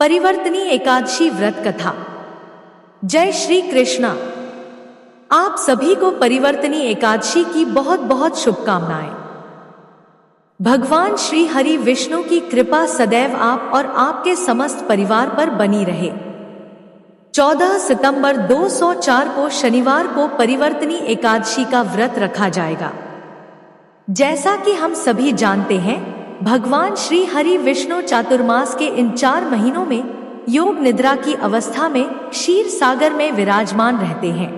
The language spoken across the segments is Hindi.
परिवर्तनी एकादशी व्रत कथा। जय श्री कृष्णा। आप सभी को परिवर्तनी एकादशी की बहुत बहुत शुभकामनाएं। भगवान श्री हरि विष्णु की कृपा सदैव आप और आपके समस्त परिवार पर बनी रहे। 14 सितंबर 204 को शनिवार को परिवर्तनी एकादशी का व्रत रखा जाएगा। जैसा कि हम सभी जानते हैं, भगवान श्री हरि विष्णु चातुर्मास के इन 4 महीनों में योग निद्रा की अवस्था में क्षीर सागर में विराजमान रहते हैं।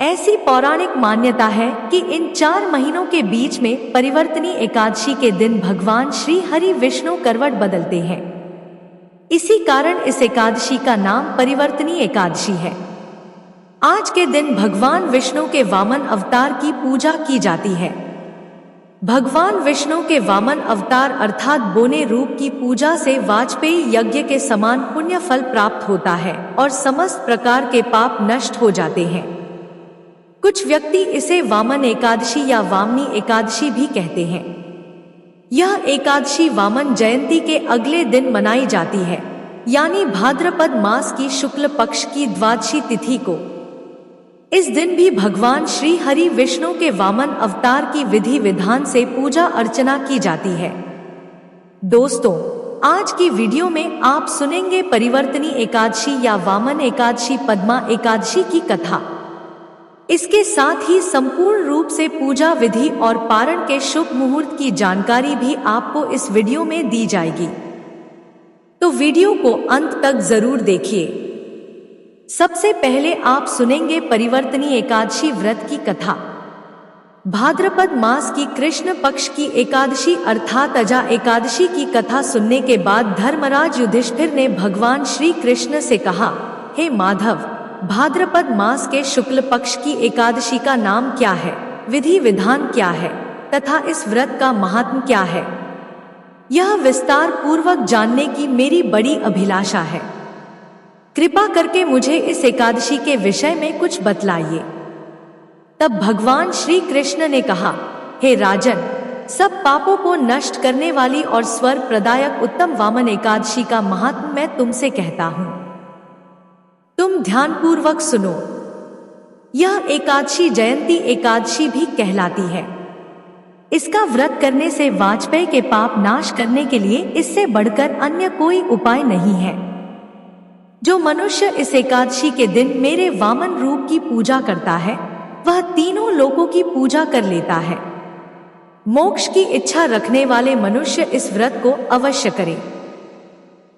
ऐसी पौराणिक मान्यता है कि इन 4 महीनों के बीच में परिवर्तनी एकादशी के दिन भगवान श्री हरि विष्णु करवट बदलते हैं। इसी कारण इस एकादशी का नाम परिवर्तनी एकादशी है। आज के दिन भगवान विष्णु के वामन अवतार की पूजा की जाती है। भगवान विष्णु के वामन अवतार अर्थात बोने रूप की पूजा से वाजपेयी यज्ञ के समान पुण्य फल प्राप्त होता है और समस्त प्रकार के पाप नष्ट हो जाते हैं। कुछ व्यक्ति इसे वामन एकादशी या वामनी एकादशी भी कहते हैं। यह एकादशी वामन जयंती के अगले दिन मनाई जाती है, यानी भाद्रपद मास की शुक्ल पक्ष की द्वादशी तिथि को। इस दिन भी भगवान श्री हरि विष्णु के वामन अवतार की विधि विधान से पूजा अर्चना की जाती है। दोस्तों, आज की वीडियो में आप सुनेंगे परिवर्तनी एकादशी या वामन एकादशी पद्मा एकादशी की कथा। इसके साथ ही संपूर्ण रूप से पूजा विधि और पारण के शुभ मुहूर्त की जानकारी भी आपको इस वीडियो में दी जाएगी, तो वीडियो को अंत तक जरूर देखिए। सबसे पहले आप सुनेंगे परिवर्तनी एकादशी व्रत की कथा। भाद्रपद मास की कृष्ण पक्ष की एकादशी अर्थात अजा एकादशी की कथा सुनने के बाद धर्मराज युधिष्ठिर ने भगवान श्री कृष्ण से कहा, हे माधव, भाद्रपद मास के शुक्ल पक्ष की एकादशी का नाम क्या है, विधि विधान क्या है तथा इस व्रत का महात्म्य क्या है? यह विस्तार पूर्वक जानने की मेरी बड़ी अभिलाषा है। कृपा करके मुझे इस एकादशी के विषय में कुछ बतलाइए। तब भगवान श्री कृष्ण ने कहा, हे राजन, सब पापों को नष्ट करने वाली और स्वर्ग प्रदायक उत्तम वामन एकादशी का महात्म्य मैं तुमसे कहता हूँ। तुम ध्यानपूर्वक सुनो। यह एकादशी जयंती एकादशी भी कहलाती है। इसका व्रत करने से वाजपेयी के पाप नाश करने के लिए इससे बढ़कर अन्य कोई उपाय नहीं है। जो मनुष्य इस एकादशी के दिन मेरे वामन रूप की पूजा करता है, वह तीनों लोकों की पूजा कर लेता है। मोक्ष की इच्छा रखने वाले मनुष्य इस व्रत को अवश्य करें।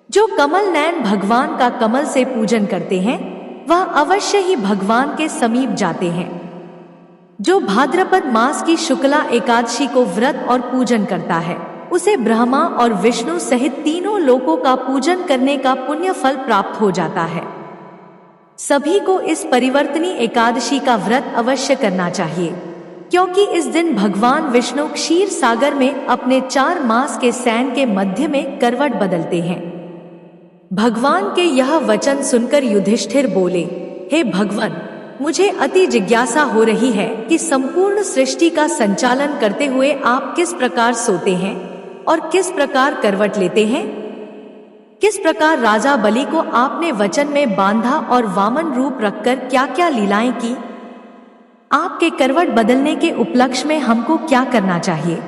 जो कमल नयन भगवान का कमल से पूजन करते हैं, वह अवश्य ही भगवान के समीप जाते हैं। जो भाद्रपद मास की शुक्ला एकादशी को व्रत और पूजन करता है, उसे ब्रह्मा और विष्णु सहित तीनों लोकों का पूजन करने का पुण्य फल प्राप्त हो जाता है। सभी को इस परिवर्तनी एकादशी का व्रत अवश्य करना चाहिए, क्योंकि इस दिन भगवान विष्णु क्षीर सागर में अपने 4 मास के सैन के मध्य में करवट बदलते हैं। भगवान के यह वचन सुनकर युधिष्ठिर बोले, हे भगवान, मुझे अति जिज्ञासा हो रही है कि संपूर्ण सृष्टि का संचालन करते हुए आप किस प्रकार सोते हैं और किस प्रकार करवट लेते हैं। किस प्रकार राजा बलि को आपने वचन में बांधा और वामन रूप रखकर क्या क्या लीलाएं की। आपके करवट बदलने के उपलक्ष्य में हमको क्या करना चाहिए,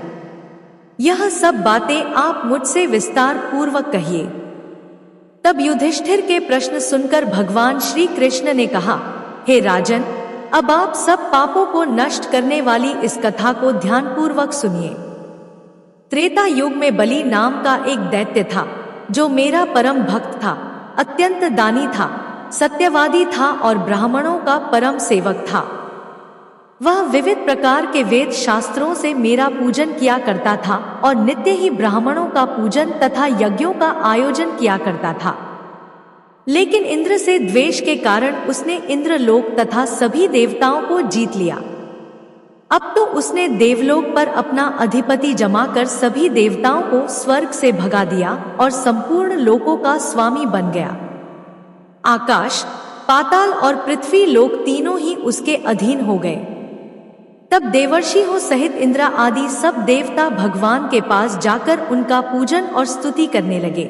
यह सब बातें आप मुझसे विस्तार पूर्वक कहिए। तब युधिष्ठिर के प्रश्न सुनकर भगवान श्री कृष्ण ने कहा, हे राजन, अब आप सब पापों को नष्ट करने वाली इस कथा को ध्यानपूर्वक सुनिए। त्रेता युग में बलि नाम का एक दैत्य था, जो मेरा परम भक्त था, अत्यंत दानी था, सत्यवादी था और ब्राह्मणों का परम सेवक था। वह विविध प्रकार के वेद शास्त्रों से मेरा पूजन किया करता था और नित्य ही ब्राह्मणों का पूजन तथा यज्ञों का आयोजन किया करता था। लेकिन इंद्र से द्वेष के कारण उसने इंद्रलोक तथा सभी देवताओं को जीत लिया। अब तो उसने देवलोक पर अपना अधिपति जमाकर सभी देवताओं को स्वर्ग से भगा दिया और संपूर्ण लोकों का स्वामी बन गया। आकाश, पाताल और पृथ्वी लोक तीनों ही उसके अधीन हो गए। तब देवर्षियों सहित इंद्र आदि सब देवता भगवान के पास जाकर उनका पूजन और स्तुति करने लगे।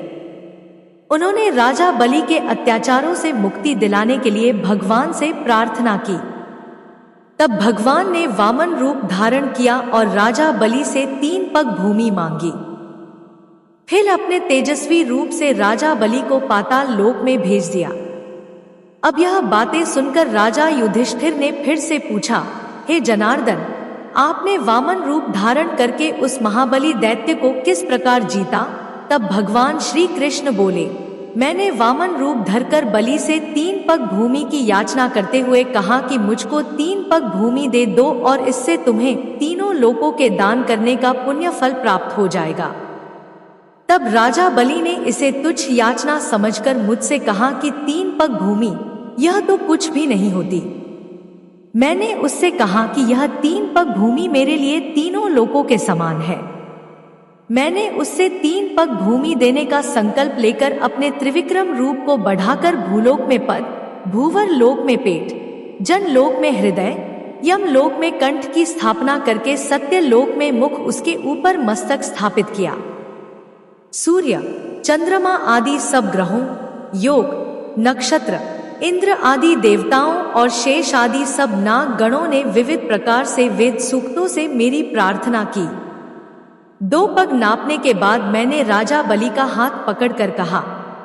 उन्होंने राजा बलि के अत्याचारों से मुक्ति दिलाने के लिए भगवान से प्रार्थना की। तब भगवान ने वामन रूप धारण किया और राजा बलि से 3 पग भूमि मांगी। फिर अपने तेजस्वी रूप से राजा बलि को पाताल लोक में भेज दिया। अब यह बातें सुनकर राजा युधिष्ठिर ने फिर से पूछा, हे जनार्दन, आपने वामन रूप धारण करके उस महाबली दैत्य को किस प्रकार जीता? तब भगवान श्री कृष्ण बोले, मैंने वामन रूप धरकर बलि से 3 पग भूमि की याचना करते हुए कहा कि मुझको 3 पग भूमि दे दो और इससे तुम्हें तीनों लोकों के दान करने का पुण्य फल प्राप्त हो जाएगा। तब राजा बलि ने इसे तुच्छ याचना समझकर मुझसे कहा कि 3 पग भूमि, यह तो कुछ भी नहीं होती। मैंने उससे कहा कि यह 3 पग भूमि मेरे लिए तीनों लोकों के समान है। मैंने उससे 3 पग भूमि देने का संकल्प लेकर अपने त्रिविक्रम रूप को बढ़ाकर भूलोक में पद, भूवर लोक में पेट, जन लोक में हृदय, यम लोक में कंठ की स्थापना करके सत्य लोक में मुख, उसके ऊपर मस्तक स्थापित किया। सूर्य, चंद्रमा आदि सब ग्रहों, योग, नक्षत्र, इंद्र आदि देवताओं और शेष आदि सब नाग गणों ने विविध प्रकार से वेद सूक्तों से मेरी प्रार्थना की। 2 पग नापने के बाद मैंने राजा बलि का हाथ पकड़कर कहा,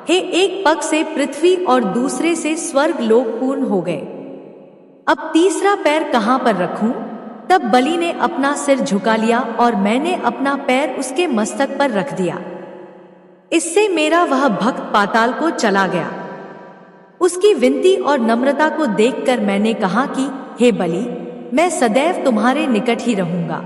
हे, एक पग से पृथ्वी और दूसरे से स्वर्ग लोक पूर्ण हो गए। अब तीसरा पैर कहाँ पर रखूं? तब बलि ने अपना सिर झुका लिया और मैंने अपना पैर उसके मस्तक पर रख दिया। इससे मेरा वह भक्त पाताल को चला गया। उसकी विनती और नम्रता को देखकर मैंने कहा कि हे बलि, मैं सदैव तुम्हारे निकट ही रहूंगा।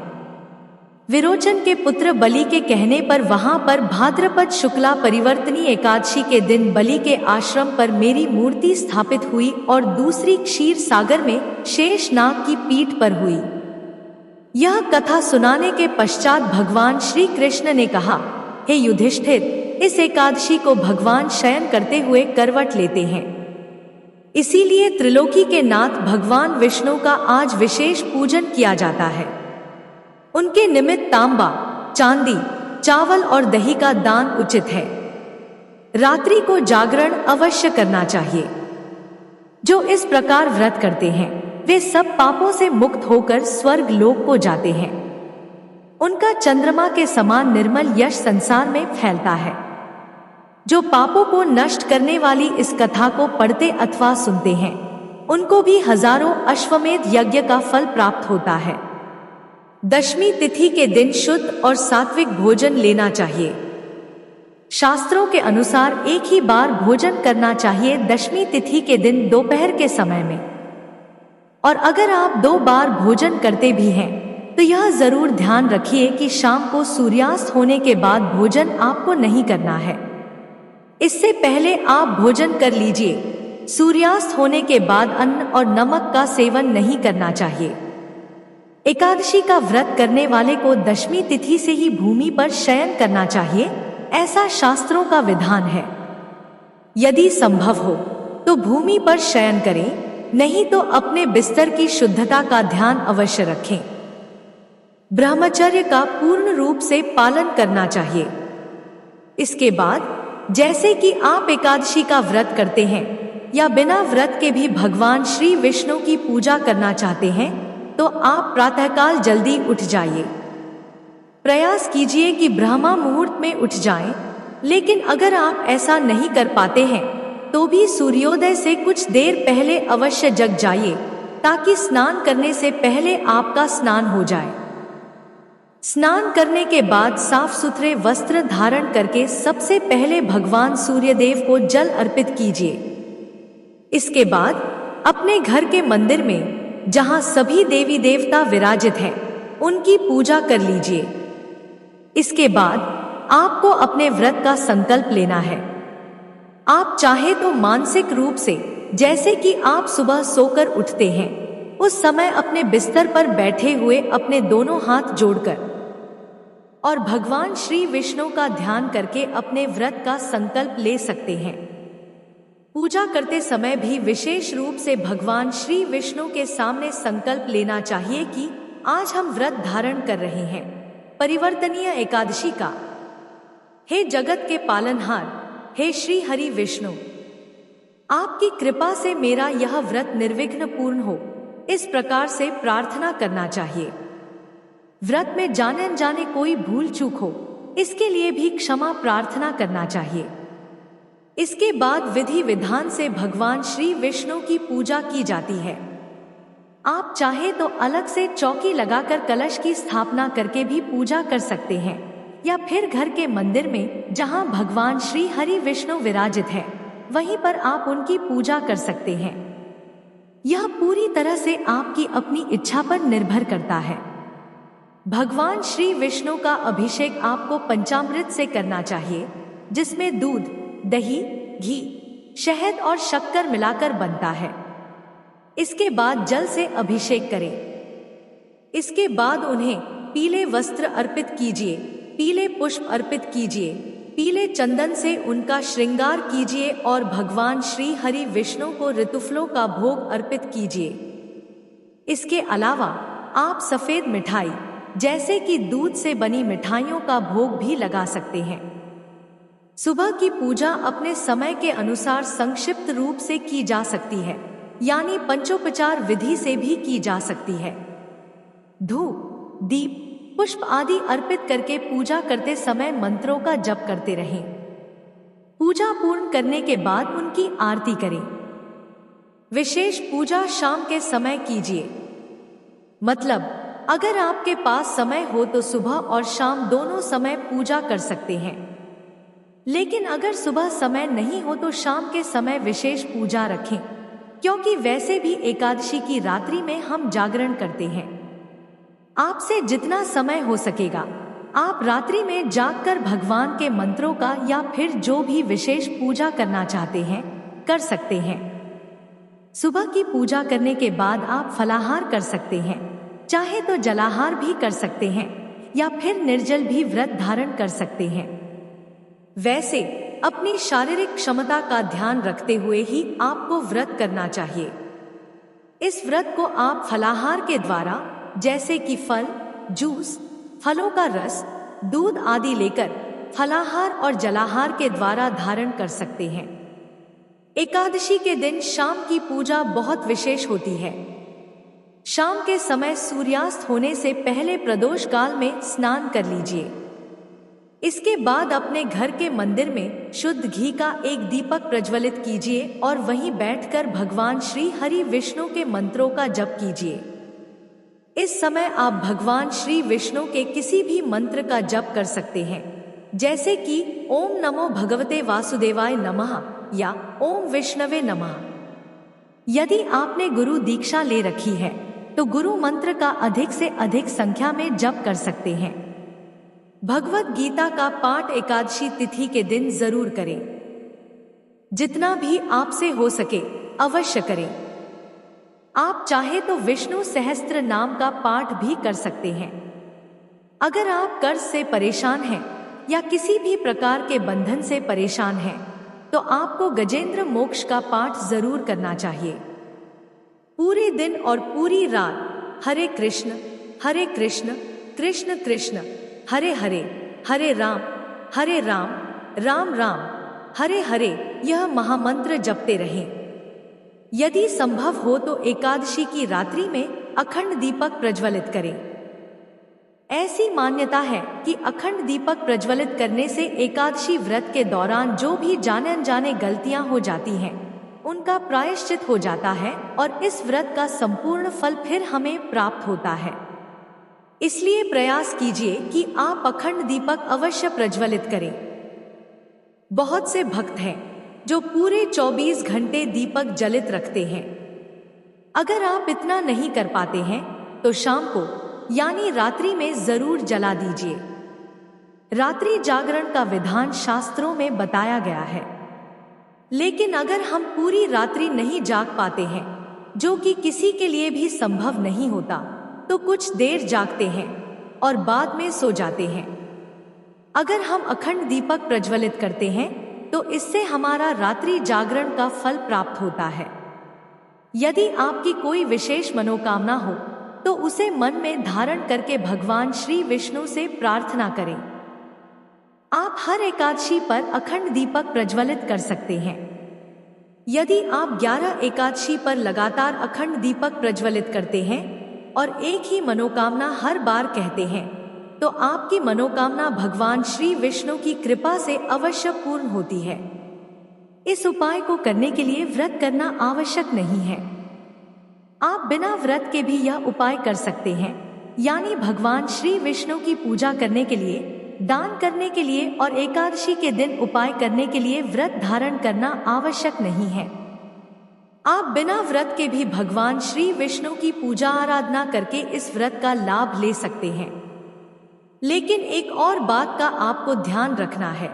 विरोचन के पुत्र बलि के कहने पर वहां पर भाद्रपद शुक्ला परिवर्तनी एकादशी के दिन बलि के आश्रम पर मेरी मूर्ति स्थापित हुई और दूसरी क्षीर सागर में शेषनाग की पीठ पर हुई। यह कथा सुनाने के पश्चात भगवान श्री कृष्ण ने कहा, हे युधिष्ठिर, इस एकादशी को भगवान शयन करते हुए करवट लेते हैं। इसीलिए त्रिलोकी के नाथ भगवान विष्णु का आज विशेष पूजन किया जाता है। उनके निमित्त तांबा, चांदी, चावल और दही का दान उचित है। रात्रि को जागरण अवश्य करना चाहिए। जो इस प्रकार व्रत करते हैं वे सब पापों से मुक्त होकर स्वर्ग लोक को जाते हैं। उनका चंद्रमा के समान निर्मल यश संसार में फैलता है। जो पापों को नष्ट करने वाली इस कथा को पढ़ते अथवा सुनते हैं उनको भी हजारों अश्वमेध यज्ञ का फल प्राप्त होता है। दशमी तिथि के दिन शुद्ध और सात्विक भोजन लेना चाहिए। शास्त्रों के अनुसार एक ही बार भोजन करना चाहिए दशमी तिथि के दिन दोपहर के समय में। और अगर आप 2 बार भोजन करते भी हैं तो यह जरूर ध्यान रखिए कि शाम को सूर्यास्त होने के बाद भोजन आपको नहीं करना है। इससे पहले आप भोजन कर लीजिए। सूर्यास्त होने के बाद अन्न और नमक का सेवन नहीं करना चाहिए। एकादशी का व्रत करने वाले को दशमी तिथि से ही भूमि पर शयन करना चाहिए, ऐसा शास्त्रों का विधान है। यदि संभव हो तो भूमि पर शयन करें, नहीं तो अपने बिस्तर की शुद्धता का ध्यान अवश्य रखें। ब्रह्मचर्य का पूर्ण रूप से पालन करना चाहिए। इसके बाद जैसे कि आप एकादशी का व्रत करते हैं या बिना व्रत के भी भगवान श्री विष्णु की पूजा करना चाहते हैं तो आप प्रातःकाल जल्दी उठ जाइए। प्रयास कीजिए कि ब्रह्मा मुहूर्त में उठ जाएं, लेकिन अगर आप ऐसा नहीं कर पाते हैं तो भी सूर्योदय से कुछ देर पहले अवश्य जग जाइए ताकि स्नान करने से पहले आपका स्नान हो जाए। स्नान करने के बाद साफ सुथरे वस्त्र धारण करके सबसे पहले भगवान सूर्यदेव को जल अर्पित कीजिए। इसके बाद अपने घर के मंदिर में जहां सभी देवी देवता विराजित हैं, उनकी पूजा कर लीजिए। इसके बाद आपको अपने व्रत का संकल्प लेना है। आप चाहे तो मानसिक रूप से, जैसे कि आप सुबह सोकर उठते हैं उस समय अपने बिस्तर पर बैठे हुए अपने दोनों हाथ जोड़कर और भगवान श्री विष्णु का ध्यान करके अपने व्रत का संकल्प ले सकते हैं। पूजा करते समय भी विशेष रूप से भगवान श्री विष्णु के सामने संकल्प लेना चाहिए कि आज हम व्रत धारण कर रहे हैं परिवर्तनीय एकादशी का। हे जगत के पालनहार, हे श्री हरि विष्णु, आपकी कृपा से मेरा यह व्रत निर्विघ्न पूर्ण हो, इस प्रकार से प्रार्थना करना चाहिए। व्रत में जाने अनजाने कोई भूल चूक हो, इसके लिए भी क्षमा प्रार्थना करना चाहिए। इसके बाद विधि विधान से भगवान श्री विष्णु की पूजा की जाती है। आप चाहे तो अलग से चौकी लगाकर कलश की स्थापना करके भी पूजा कर सकते हैं, या फिर घर के मंदिर में जहां भगवान श्री हरि विष्णु विराजित है वहीं पर आप उनकी पूजा कर सकते हैं। यह पूरी तरह से आपकी अपनी इच्छा पर निर्भर करता है। भगवान श्री विष्णु का अभिषेक आपको पंचामृत से करना चाहिए, जिसमें दूध, दही, घी, शहद और शक्कर मिलाकर बनता है। इसके बाद जल से अभिषेक करें। इसके बाद उन्हें पीले वस्त्र अर्पित कीजिए, पीले पुष्प अर्पित कीजिए, पीले चंदन से उनका श्रृंगार कीजिए और भगवान श्री हरि विष्णु को ऋतुफलों का भोग अर्पित कीजिए। इसके अलावा आप सफेद मिठाई जैसे कि दूध से बनी मिठाइयों का भोग भी लगा सकते हैं। सुबह की पूजा अपने समय के अनुसार संक्षिप्त रूप से की जा सकती है, यानी पंचोपचार विधि से भी की जा सकती है। धूप, दीप, पुष्प आदि अर्पित करके पूजा करते समय मंत्रों का जप करते रहें। पूजा पूर्ण करने के बाद उनकी आरती करें। विशेष पूजा शाम के समय कीजिए। मतलब अगर आपके पास समय हो तो सुबह और शाम दोनों समय पूजा कर सकते हैं, लेकिन अगर सुबह समय नहीं हो तो शाम के समय विशेष पूजा रखें, क्योंकि वैसे भी एकादशी की रात्रि में हम जागरण करते हैं। आपसे जितना समय हो सकेगा आप रात्रि में जागकर भगवान के मंत्रों का या फिर जो भी विशेष पूजा करना चाहते हैं कर सकते हैं। सुबह की पूजा करने के बाद आप फलाहार कर सकते हैं, चाहे तो जलाहार भी कर सकते हैं या फिर निर्जल भी व्रत धारण कर सकते हैं। वैसे अपनी शारीरिक क्षमता का ध्यान रखते हुए ही आपको व्रत करना चाहिए। इस व्रत को आप फलाहार के द्वारा जैसे कि फल, जूस, फलों का रस, दूध आदि लेकर फलाहार और जलाहार के द्वारा धारण कर सकते हैं। एकादशी के दिन शाम की पूजा बहुत विशेष होती है। शाम के समय सूर्यास्त होने से पहले प्रदोष काल में स्नान कर लीजिए। इसके बाद अपने घर के मंदिर में शुद्ध घी का एक दीपक प्रज्वलित कीजिए और वहीं बैठकर भगवान श्री हरि विष्णु के मंत्रों का जप कीजिए। इस समय आप भगवान श्री विष्णु के किसी भी मंत्र का जप कर सकते हैं, जैसे कि ओम नमो भगवते वासुदेवाय नमः या ओम विष्णवे नमः। यदि आपने गुरु दीक्षा ले रखी है तो गुरु मंत्र का अधिक से अधिक संख्या में जप कर सकते हैं। भगवत गीता का पाठ एकादशी तिथि के दिन जरूर करें। जितना भी आपसे हो सके अवश्य करें। आप चाहे तो विष्णु सहस्त्र नाम का पाठ भी कर सकते हैं। अगर आप कर्ज से परेशान हैं या किसी भी प्रकार के बंधन से परेशान हैं तो आपको गजेंद्र मोक्ष का पाठ जरूर करना चाहिए। पूरे दिन और पूरी रात हरे कृष्ण कृष्ण कृष्ण हरे हरे, हरे राम राम राम हरे हरे यह महामंत्र जपते रहें। यदि संभव हो तो एकादशी की रात्रि में अखंड दीपक प्रज्वलित करें। ऐसी मान्यता है कि अखंड दीपक प्रज्वलित करने से एकादशी व्रत के दौरान जो भी जाने अनजाने गलतियां हो जाती हैं उनका प्रायश्चित हो जाता है और इस व्रत का संपूर्ण फल फिर हमें प्राप्त होता है। इसलिए प्रयास कीजिए कि आप अखंड दीपक अवश्य प्रज्वलित करें। बहुत से भक्त हैं जो पूरे 24 घंटे दीपक जलित रखते हैं। अगर आप इतना नहीं कर पाते हैं तो शाम को यानी रात्रि में जरूर जला दीजिए। रात्रि जागरण का विधान शास्त्रों में बताया गया है, लेकिन अगर हम पूरी रात्रि नहीं जाग पाते हैं, जो कि किसी के लिए भी संभव नहीं होता, तो कुछ देर जागते हैं और बाद में सो जाते हैं। अगर हम अखंड दीपक प्रज्वलित करते हैं तो इससे हमारा रात्रि जागरण का फल प्राप्त होता है। यदि आपकी कोई विशेष मनोकामना हो तो उसे मन में धारण करके भगवान श्री विष्णु से प्रार्थना करें। आप हर एकादशी पर अखंड दीपक प्रज्वलित कर सकते हैं। यदि आप 11 एकादशी पर लगातार अखंड दीपक प्रज्वलित करते हैं और एक ही मनोकामना हर बार कहते हैं, तो आपकी मनोकामना भगवान श्री विष्णु की कृपा से अवश्य पूर्ण होती है। इस उपाय को करने के लिए व्रत करना आवश्यक नहीं है। आप बिना व्रत के भी यह उपाय कर सकते हैं, यानी भगवान श्री विष्णु की पूजा करने के लिए, दान करने के लिए और एकादशी के दिन उपाय करने के लिए व्रत धारण करना आवश्यक नहीं है। आप बिना व्रत के भी भगवान श्री विष्णु की पूजा आराधना करके इस व्रत का लाभ ले सकते हैं। लेकिन एक और बात का आपको ध्यान रखना है।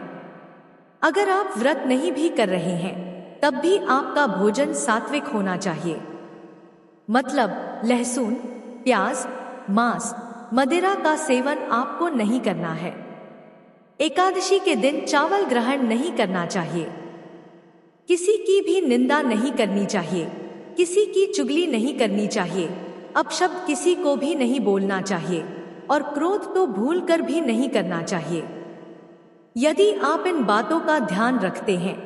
अगर आप व्रत नहीं भी कर रहे हैं, तब भी आपका भोजन सात्विक होना चाहिए। मतलब लहसुन, प्याज, मांस, मदिरा का सेवन आपको नहीं करना है। एकादशी के दिन चावल ग्रहण नहीं करना चाहिए। किसी की भी निंदा नहीं करनी चाहिए, किसी की चुगली नहीं करनी चाहिए, अपशब्द किसी को भी नहीं बोलना चाहिए और क्रोध तो भूलकर भी नहीं करना चाहिए। यदि आप इन बातों का ध्यान रखते हैं,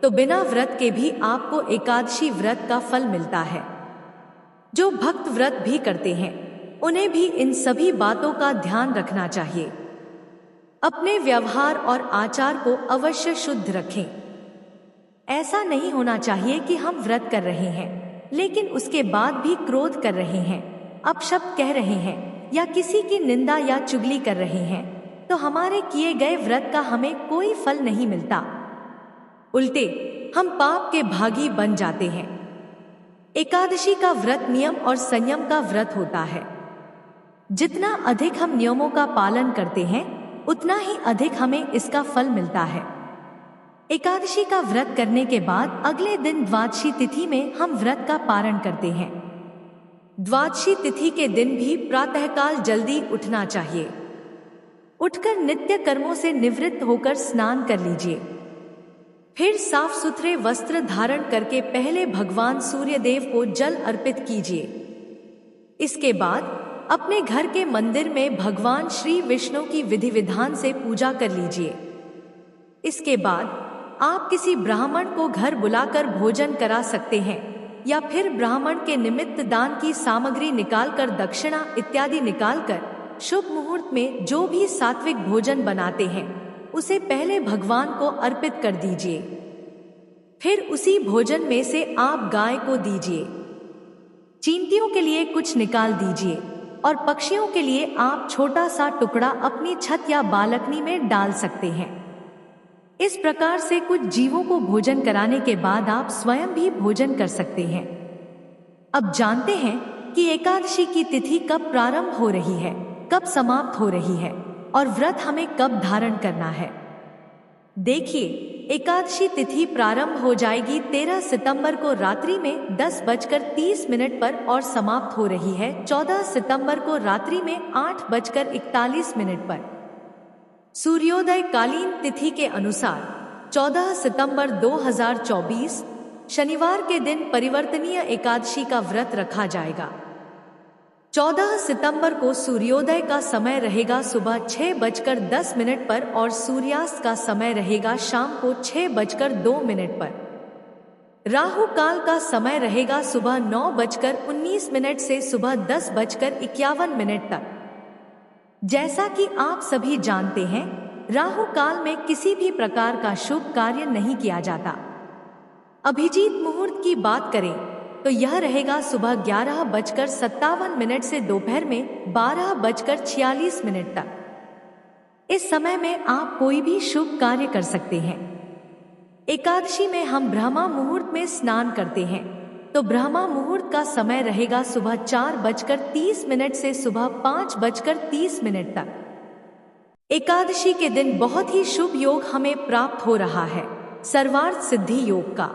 तो बिना व्रत के भी आपको एकादशी व्रत का फल मिलता है। जो भक्त व्रत भी करते हैं, उन्हें भी इन सभी बातों का ध्यान रखना चाहिए। अपने व्यवहार और आचार को अवश्य शुद्ध रखें। ऐसा नहीं होना चाहिए कि हम व्रत कर रहे हैं, लेकिन उसके बाद भी क्रोध कर रहे हैं, अपशब्द कह रहे हैं या किसी की निंदा या चुगली कर रहे हैं, तो हमारे किए गए व्रत का हमें कोई फल नहीं मिलता। उल्टे हम पाप के भागी बन जाते हैं। एकादशी का व्रत नियम और संयम का व्रत होता है। जितना अधिक हम नियमों का पालन करते हैं, उतना ही अधिक हमें इसका फल मिलता है। एकादशी का व्रत करने के बाद अगले दिन द्वादशी तिथि में हम व्रत का पारण करते हैं। द्वादशी तिथि के दिन भी प्रातःकाल जल्दी उठना चाहिए। उठकर नित्य कर्मों से निवृत्त होकर स्नान कर लीजिए। फिर साफ सुथरे वस्त्र धारण करके पहले भगवान सूर्यदेव को जल अर्पित कीजिए। इसके बाद अपने घर के मंदिर में भगवान श्री विष्णु की विधि विधान से पूजा कर लीजिए। इसके बाद आप किसी ब्राह्मण को घर बुलाकर भोजन करा सकते हैं या फिर ब्राह्मण के निमित्त दान की सामग्री निकालकर, दक्षिणा इत्यादि निकालकर शुभ मुहूर्त में जो भी सात्विक भोजन बनाते हैं, उसे पहले भगवान को अर्पित कर दीजिए। फिर उसी भोजन में से आप गाय को दीजिए। चींटियों के लिए कुछ निकाल दीजिए और पक्षियों के लिए आप छोटा सा टुकड़ा अपनी छत या बालकनी में डाल सकते हैं। इस प्रकार से कुछ जीवों को भोजन कराने के बाद आप स्वयं भी भोजन कर सकते हैं। अब जानते हैं कि एकादशी की तिथि कब प्रारंभ हो रही है, कब समाप्त हो रही है और व्रत हमें कब धारण करना है। देखिए, एकादशी तिथि प्रारंभ हो जाएगी 13 सितंबर को रात्रि में 10:30 पर और समाप्त हो रही है 14 सितंबर को रात्रि में 8:41 पर। सूर्योदय कालीन तिथि के अनुसार 14 सितंबर 2024 शनिवार के दिन परिवर्तनीय एकादशी का व्रत रखा जाएगा। 14 सितंबर को सूर्योदय का समय रहेगा सुबह 6:10 पर और सूर्यास्त का समय रहेगा शाम को 6:02 पर। राहु काल का समय रहेगा सुबह 9:19 से सुबह 10:51 तक। जैसा कि आप सभी जानते हैं, राहु काल में किसी भी प्रकार का शुभ कार्य नहीं किया जाता। अभिजीत मुहूर्त की बात करें तो यह रहेगा सुबह 11:57 से दोपहर में 12:46 तक। इस समय में आप कोई भी शुभ कार्य कर सकते हैं। एकादशी में हम ब्रह्मा मुहूर्त में स्नान करते हैं, तो ब्रह्मा मुहूर्त का समय रहेगा सुबह 4:30 से सुबह 5:30 तक। एकादशी के दिन बहुत ही शुभ योग हमें प्राप्त हो रहा है, सर्वार्थ सिद्धि योग का।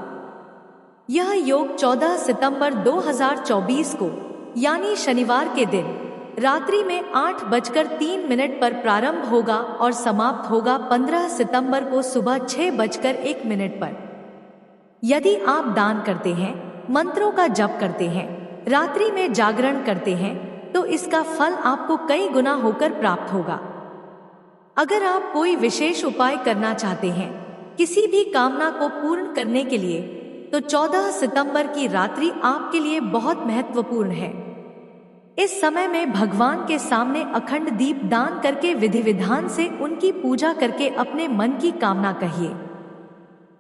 यह योग 14 सितंबर 2024 को यानी शनिवार के दिन रात्रि में 8:03 पर प्रारंभ होगा और समाप्त होगा 15 सितंबर को सुबह 6:01 पर। यदि आप दान करते हैं, मंत्रों का जप करते हैं, रात्रि में जागरण करते हैं, तो इसका फल आपको कई गुना होकर प्राप्त होगा। अगर आप कोई विशेष उपाय करना चाहते हैं किसी भी कामना को पूर्ण करने के लिए, तो 14 सितंबर की रात्रि आपके लिए बहुत महत्वपूर्ण है। इस समय में भगवान के सामने अखंड दीप दान करके विधि विधान से उनकी पूजा करके अपने मन की कामना कहिए।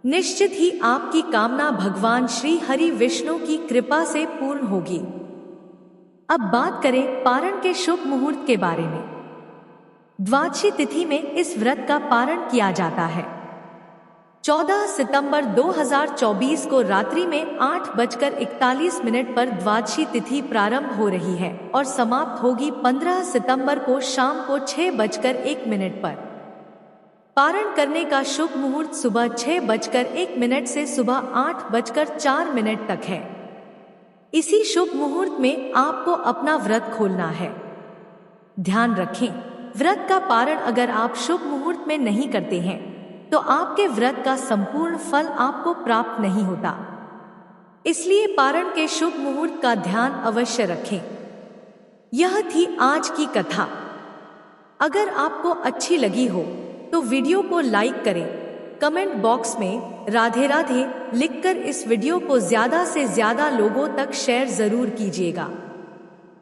निश्चित ही आपकी कामना भगवान श्री हरि विष्णु की कृपा से पूर्ण होगी। अब बात करें पारण के शुभ मुहूर्त के बारे में। द्वादशी तिथि में इस व्रत का पारण किया जाता है। 14 सितंबर 2024 को रात्रि में 8:41 पर द्वादशी तिथि प्रारंभ हो रही है और समाप्त होगी 15 सितंबर को शाम को 6:01 पर। पारण करने का शुभ मुहूर्त सुबह 6:01 से सुबह 8:04 तक है। इसी शुभ मुहूर्त में आपको अपना व्रत खोलना है। ध्यान रखें, व्रत का पारण अगर आप शुभ मुहूर्त में नहीं करते हैं तो आपके व्रत का संपूर्ण फल आपको प्राप्त नहीं होता। इसलिए पारण के शुभ मुहूर्त का ध्यान अवश्य रखें। यह थी आज की कथा। अगर आपको अच्छी लगी हो तो वीडियो को लाइक करें, कमेंट बॉक्स में राधे राधे लिखकर इस वीडियो को ज्यादा से ज्यादा लोगों तक शेयर जरूर कीजिएगा।